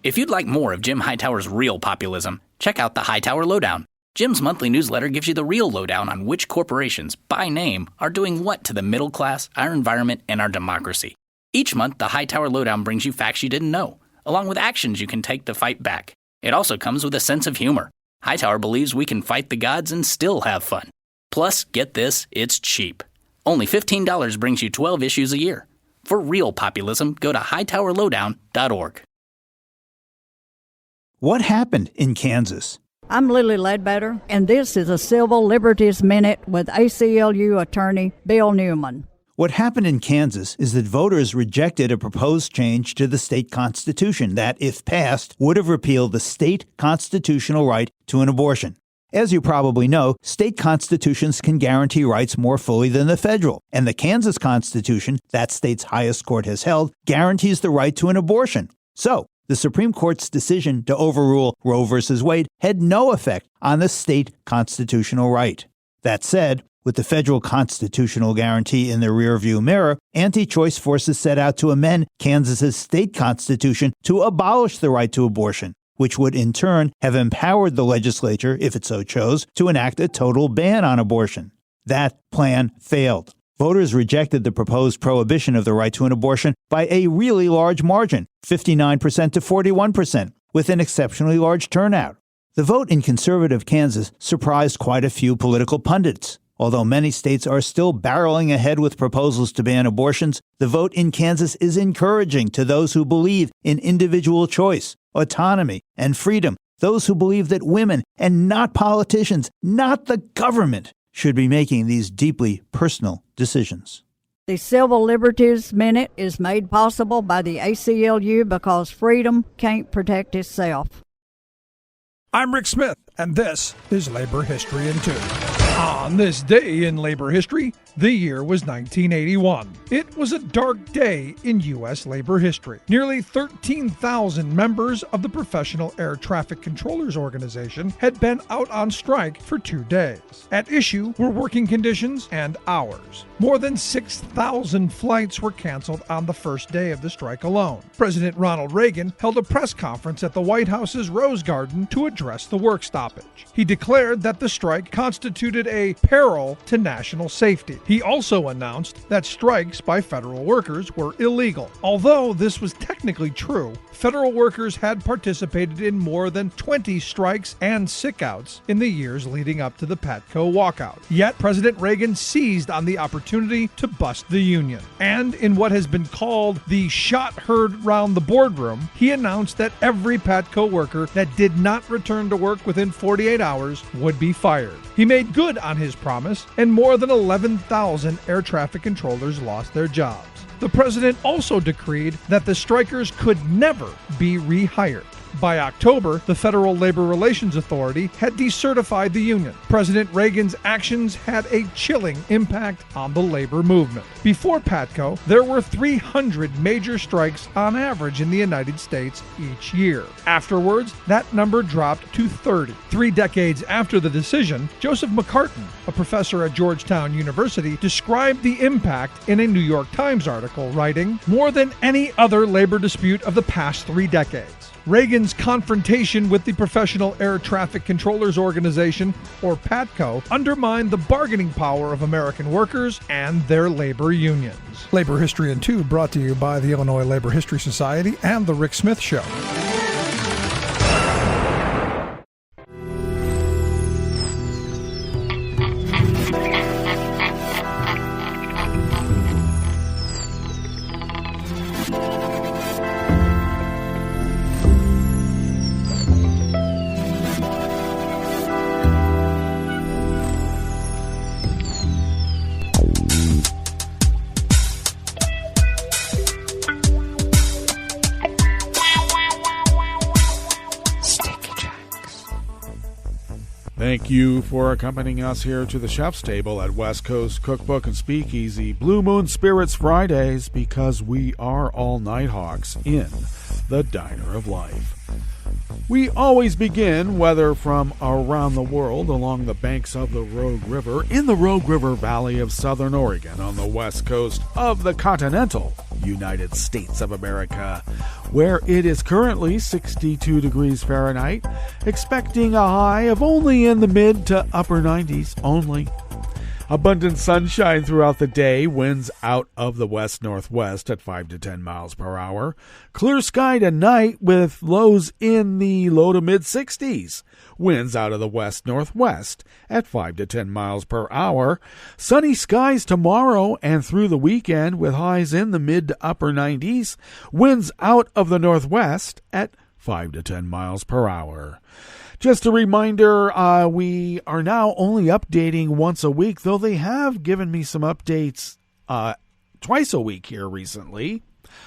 If you'd like more of Jim Hightower's real populism, check out the Hightower Lowdown. Jim's monthly newsletter gives you the real lowdown on which corporations, by name, are doing what to the middle class, our environment, and our democracy. Each month, the Hightower Lowdown brings you facts you didn't know, along with actions you can take to fight back. It also comes with a sense of humor. Hightower believes we can fight the gods and still have fun. Plus, get this, it's cheap. Only $15 brings you 12 issues a year. For real populism, go to hightowerlowdown.org. What happened in Kansas? I'm Lily Ledbetter, and this is a Civil Liberties Minute with ACLU attorney Bill Newman. What happened in Kansas is that voters rejected a proposed change to the state constitution that, if passed, would have repealed the state constitutional right to an abortion. As you probably know, state constitutions can guarantee rights more fully than the federal, and the Kansas Constitution, that state's highest court has held, guarantees the right to an abortion. So, the Supreme Court's decision to overrule Roe v. Wade had no effect on the state constitutional right. That said, with the federal constitutional guarantee in the rearview mirror, anti-choice forces set out to amend Kansas's state constitution to abolish the right to abortion, which would in turn have empowered the legislature, if it so chose, to enact a total ban on abortion. That plan failed. Voters rejected the proposed prohibition of the right to an abortion by a really large margin, 59% to 41%, with an exceptionally large turnout. The vote in conservative Kansas surprised quite a few political pundits. Although many states are still barreling ahead with proposals to ban abortions, the vote in Kansas is encouraging to those who believe in individual choice, autonomy, and freedom, those who believe that women, and not politicians, not the government, should be making these deeply personal decisions. The Civil Liberties Minute is made possible by the ACLU because freedom can't protect itself. I'm Rick Smith, and this is Labor History in 2. On this day in labor history, the year was 1981. It was a dark day in U.S. labor history. Nearly 13,000 members of the Professional Air Traffic Controllers Organization had been out on strike for 2 days. At issue were working conditions and hours. More than 6,000 flights were canceled on the first day of the strike alone. President Ronald Reagan held a press conference at the White House's Rose Garden to address the work stoppage. He declared that the strike constituted a peril to national safety. He also announced that strikes by federal workers were illegal. Although this was technically true, federal workers had participated in more than 20 strikes and sickouts in the years leading up to the PATCO walkout. Yet President Reagan seized on the opportunity to bust the union. And in what has been called the shot heard round the boardroom, he announced that every PATCO worker that did not return to work within 48 hours would be fired. He made good on his promise, and more than 11,000 air traffic controllers lost their jobs. The president also decreed that the strikers could never be rehired. By October, the Federal Labor Relations Authority had decertified the union. President Reagan's actions had a chilling impact on the labor movement. Before PATCO, there were 300 major strikes on average in the United States each year. Afterwards, that number dropped to 30. 3 decades after the decision, Joseph McCartin, a professor at Georgetown University, described the impact in a New York Times article, writing, "More than any other labor dispute of the past 3 decades. Reagan's confrontation with the Professional Air Traffic Controllers Organization, or PATCO, undermined the bargaining power of American workers and their labor unions." Labor History in 2 brought to you by the Illinois Labor History Society and The Rick Smith Show. Thank you for accompanying us here to the chef's table at West Coast Cookbook and Speakeasy Blue Moon Spirits Fridays, because we are all Nighthawks in the Diner of Life. We always begin, whether from around the world, along the banks of the Rogue River, in the Rogue River Valley of Southern Oregon, on the west coast of the continental United States of America, where it is currently 62 degrees Fahrenheit, expecting a high of only in the mid to upper 90s only. Abundant sunshine throughout the day, winds out of the west-northwest at 5 to 10 miles per hour. Clear sky tonight with lows in the low to mid-60s. Winds out of the west-northwest at 5 to 10 miles per hour. Sunny skies tomorrow and through the weekend with highs in the mid to upper 90s. Winds out of the northwest at 5 to 10 miles per hour. Just a reminder, we are now only updating once a week, though they have given me some updates twice a week here recently.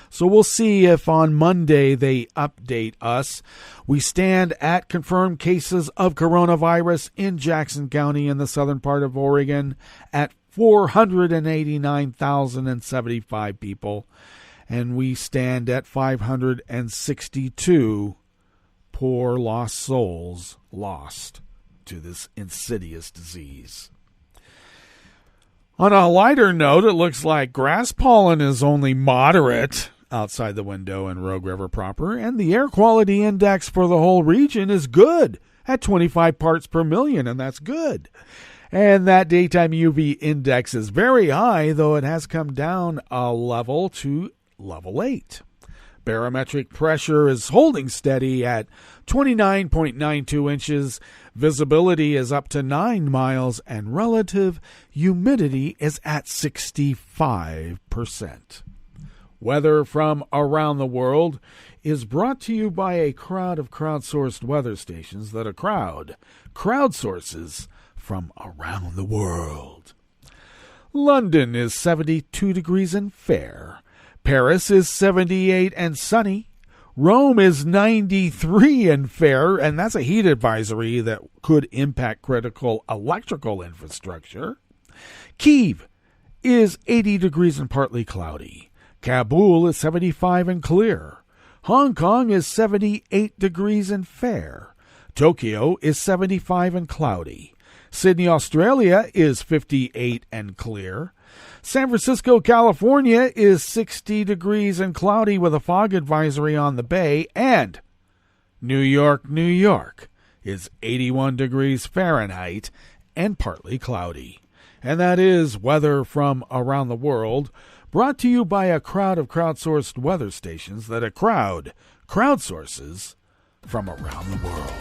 So we'll see if on Monday they update us. We stand at confirmed cases of coronavirus in Jackson County in the southern part of Oregon at 489,075 people. And we stand at 562 poor lost souls lost to this insidious disease. On a lighter note, it looks like grass pollen is only moderate outside the window in Rogue River proper, and the air quality index for the whole region is good at 25 parts per million, and that's good. And that daytime UV index is very high, though it has come down a level to level 8. Barometric pressure is holding steady at 29.92 inches. Visibility is up to 9 miles, and relative humidity is at 65%. Weather from around the world is brought to you by a crowd of crowdsourced weather stations that a crowd crowdsources from around the world. London is 72 degrees and fair. Paris is 78 and sunny. Rome is 93 and fair, and that's a heat advisory that could impact critical electrical infrastructure. Kyiv is 80 degrees and partly cloudy. Kabul is 75 and clear. Hong Kong is 78 degrees and fair. Tokyo is 75 and cloudy. Sydney, Australia is 58 and clear. San Francisco, California is 60 degrees and cloudy with a fog advisory on the bay. And New York, New York is 81 degrees Fahrenheit and partly cloudy. And that is weather from around the world, brought to you by a crowd of crowdsourced weather stations that a crowd crowdsources from around the world.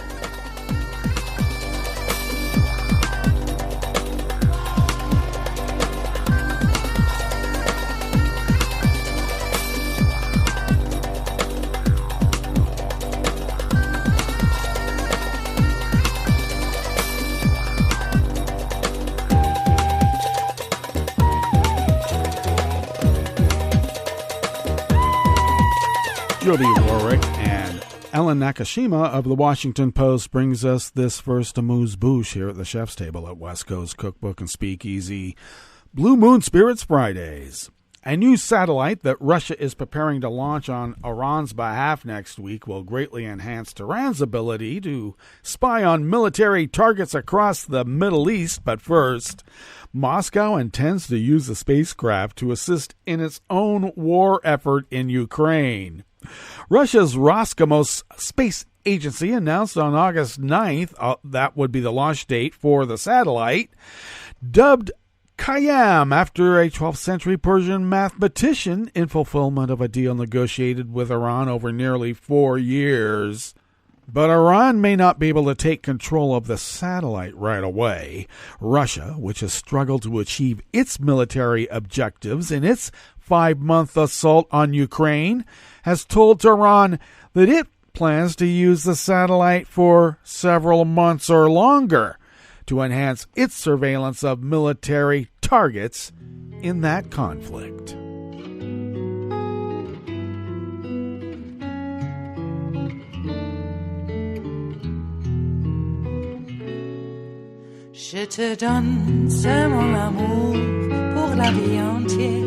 Jody Warwick and Ellen Nakashima of the Washington Post brings us this first amuse-bouche here at the chef's table at West Coast Cookbook and Speakeasy. Blue Moon Spirits Fridays. A new satellite that Russia is preparing to launch on Iran's behalf next week will greatly enhance Tehran's ability to spy on military targets across the Middle East. But first, Moscow intends to use the spacecraft to assist in its own war effort in Ukraine. Russia's Roscosmos space agency announced on August 9th that would be the launch date for the satellite, dubbed Khayyam after a 12th century Persian mathematician in fulfillment of a deal negotiated with Iran over nearly 4 years. But Iran may not be able to take control of the satellite right away. Russia, which has struggled to achieve its military objectives in its 5-month assault on Ukraine, has told Tehran that it plans to use the satellite for several months or longer to enhance its surveillance of military targets in that conflict. Je te donne c'est mon amour pour la vie entière.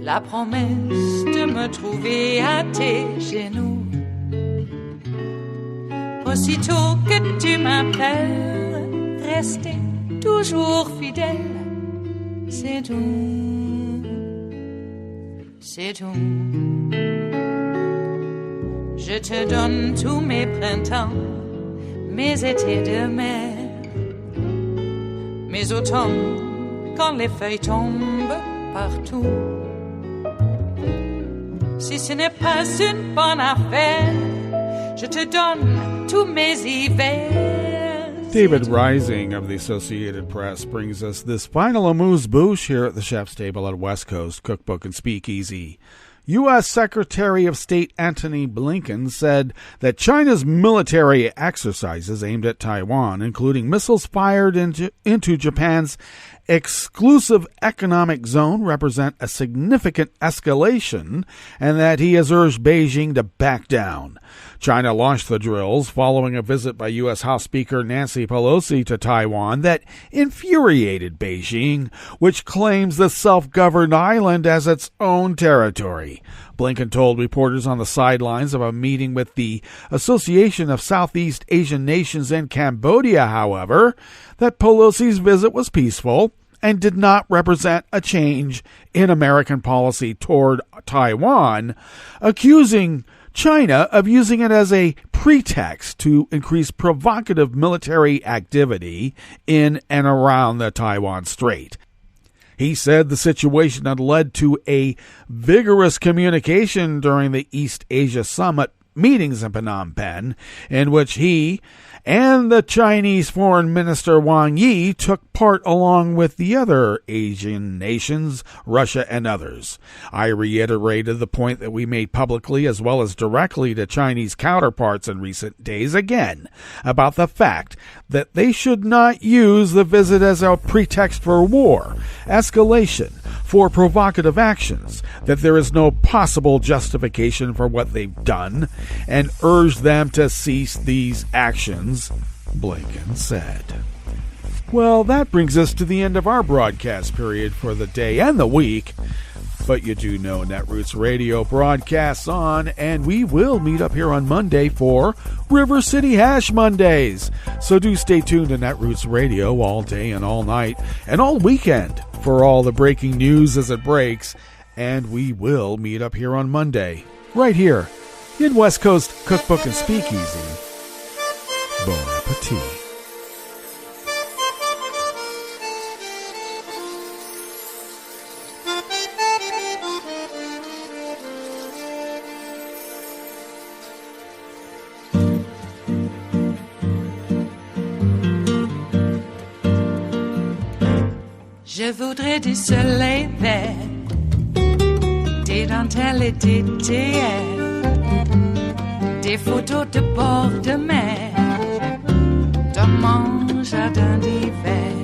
La promesse de me trouver à tes genoux. Aussitôt que tu m'appelles, rester toujours fidèle. C'est tout, c'est tout. Je te donne tous mes printemps, mes étés de mer, mes automnes quand les feuilles tombent partout. Si ce n'est pas une bonne affaire, je te donne tous mes hivers. David Rising of the Associated Press brings us this final amuse-bouche here at the chef's table at West Coast Cookbook and Speakeasy. U.S. Secretary of State Antony Blinken said that China's military exercises aimed at Taiwan, including missiles fired into Japan's exclusive economic zone, represent a significant escalation, and that he has urged Beijing to back down. China launched the drills following a visit by U.S. House Speaker Nancy Pelosi to Taiwan that infuriated Beijing, which claims the self-governed island as its own territory. Blinken told reporters on the sidelines of a meeting with the Association of Southeast Asian Nations in Cambodia, however, that Pelosi's visit was peaceful and did not represent a change in American policy toward Taiwan, accusing China of using it as a pretext to increase provocative military activity in and around the Taiwan Strait. He said the situation had led to a vigorous communication during the East Asia Summit meetings in Phnom Penh, in which he and the Chinese Foreign Minister Wang Yi took part along with the other Asian nations, Russia and others. I reiterated the point that we made publicly as well as directly to Chinese counterparts in recent days again about the fact that they should not use the visit as a pretext for war, escalation, for provocative actions, that there is no possible justification for what they've done, and urged them to cease these actions, Blinken said. Well, that brings us to the end of our broadcast period for the day and the week. But you do know Netroots Radio broadcasts on, and we will meet up here on Monday for River City Hash Mondays. So do stay tuned to Netroots Radio all day and all night and all weekend for all the breaking news as it breaks. And we will meet up here on Monday, right here in West Coast Cookbook and Speakeasy. Bon appetit. Je voudrais du soleil vert, des dentelles et des théâtres, des photos de bord de mer, dans mon jardin d'hiver.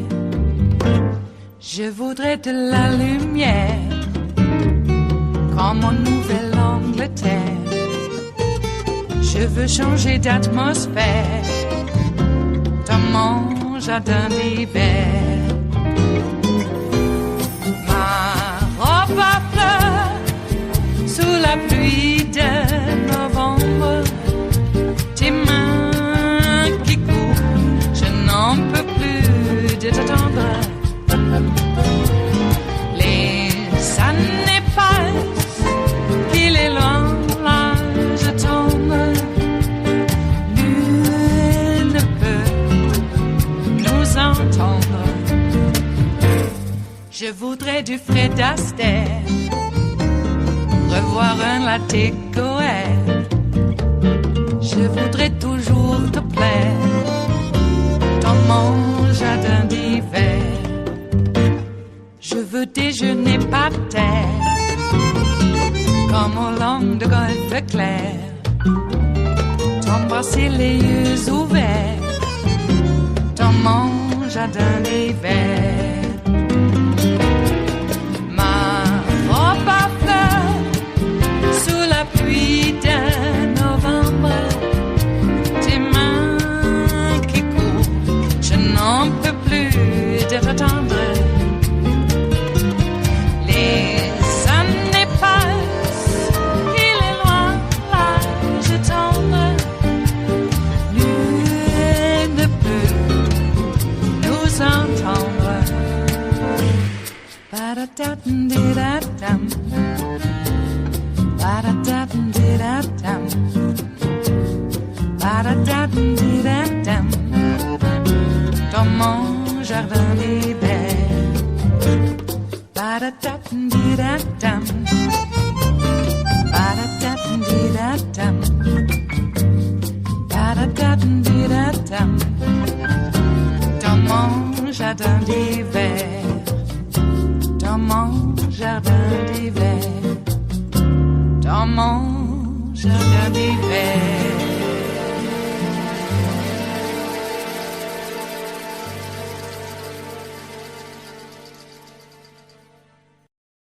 Je voudrais de la lumière, comme en Nouvelle-Angleterre. Je veux changer d'atmosphère, dans mon jardin d'hiver. Ma fleur sous la pluie de novembre, tes mains qui courent, je n'en peux plus de t'attendre. Les années passent, qu'il est loin, là je tombe. Nul ne peut nous entendre. Je voudrais du Fred Astaire, revoir un latte coère. Je voudrais toujours te plaire dans mon jardin d'hiver. Je veux déjeuner par terre, comme au long de golfe clair. T'embrasser les yeux ouverts dans mon jardin d'hiver. Pluie de novembre, tes mains qui courent, je n'en peux plus de t'attendre. Les années passent, il est loin, là je tombe. Nul ne peut nous entendre. Ba-da-da-dum-di-da-dum. Ba-da-da-dum-di-da-dum. Ba-da-da-dum-di-da-dum. Dans mon jardin d'hiver. Ba-da-da-dum-di-da-dum. Ba-da-da-dum-di-da-dum. Ba-da-da-dum-di-da-dum. Dans mon jardin d'hiver. Dans mon jardin d'hiver. Dans mon jardin d'hiver.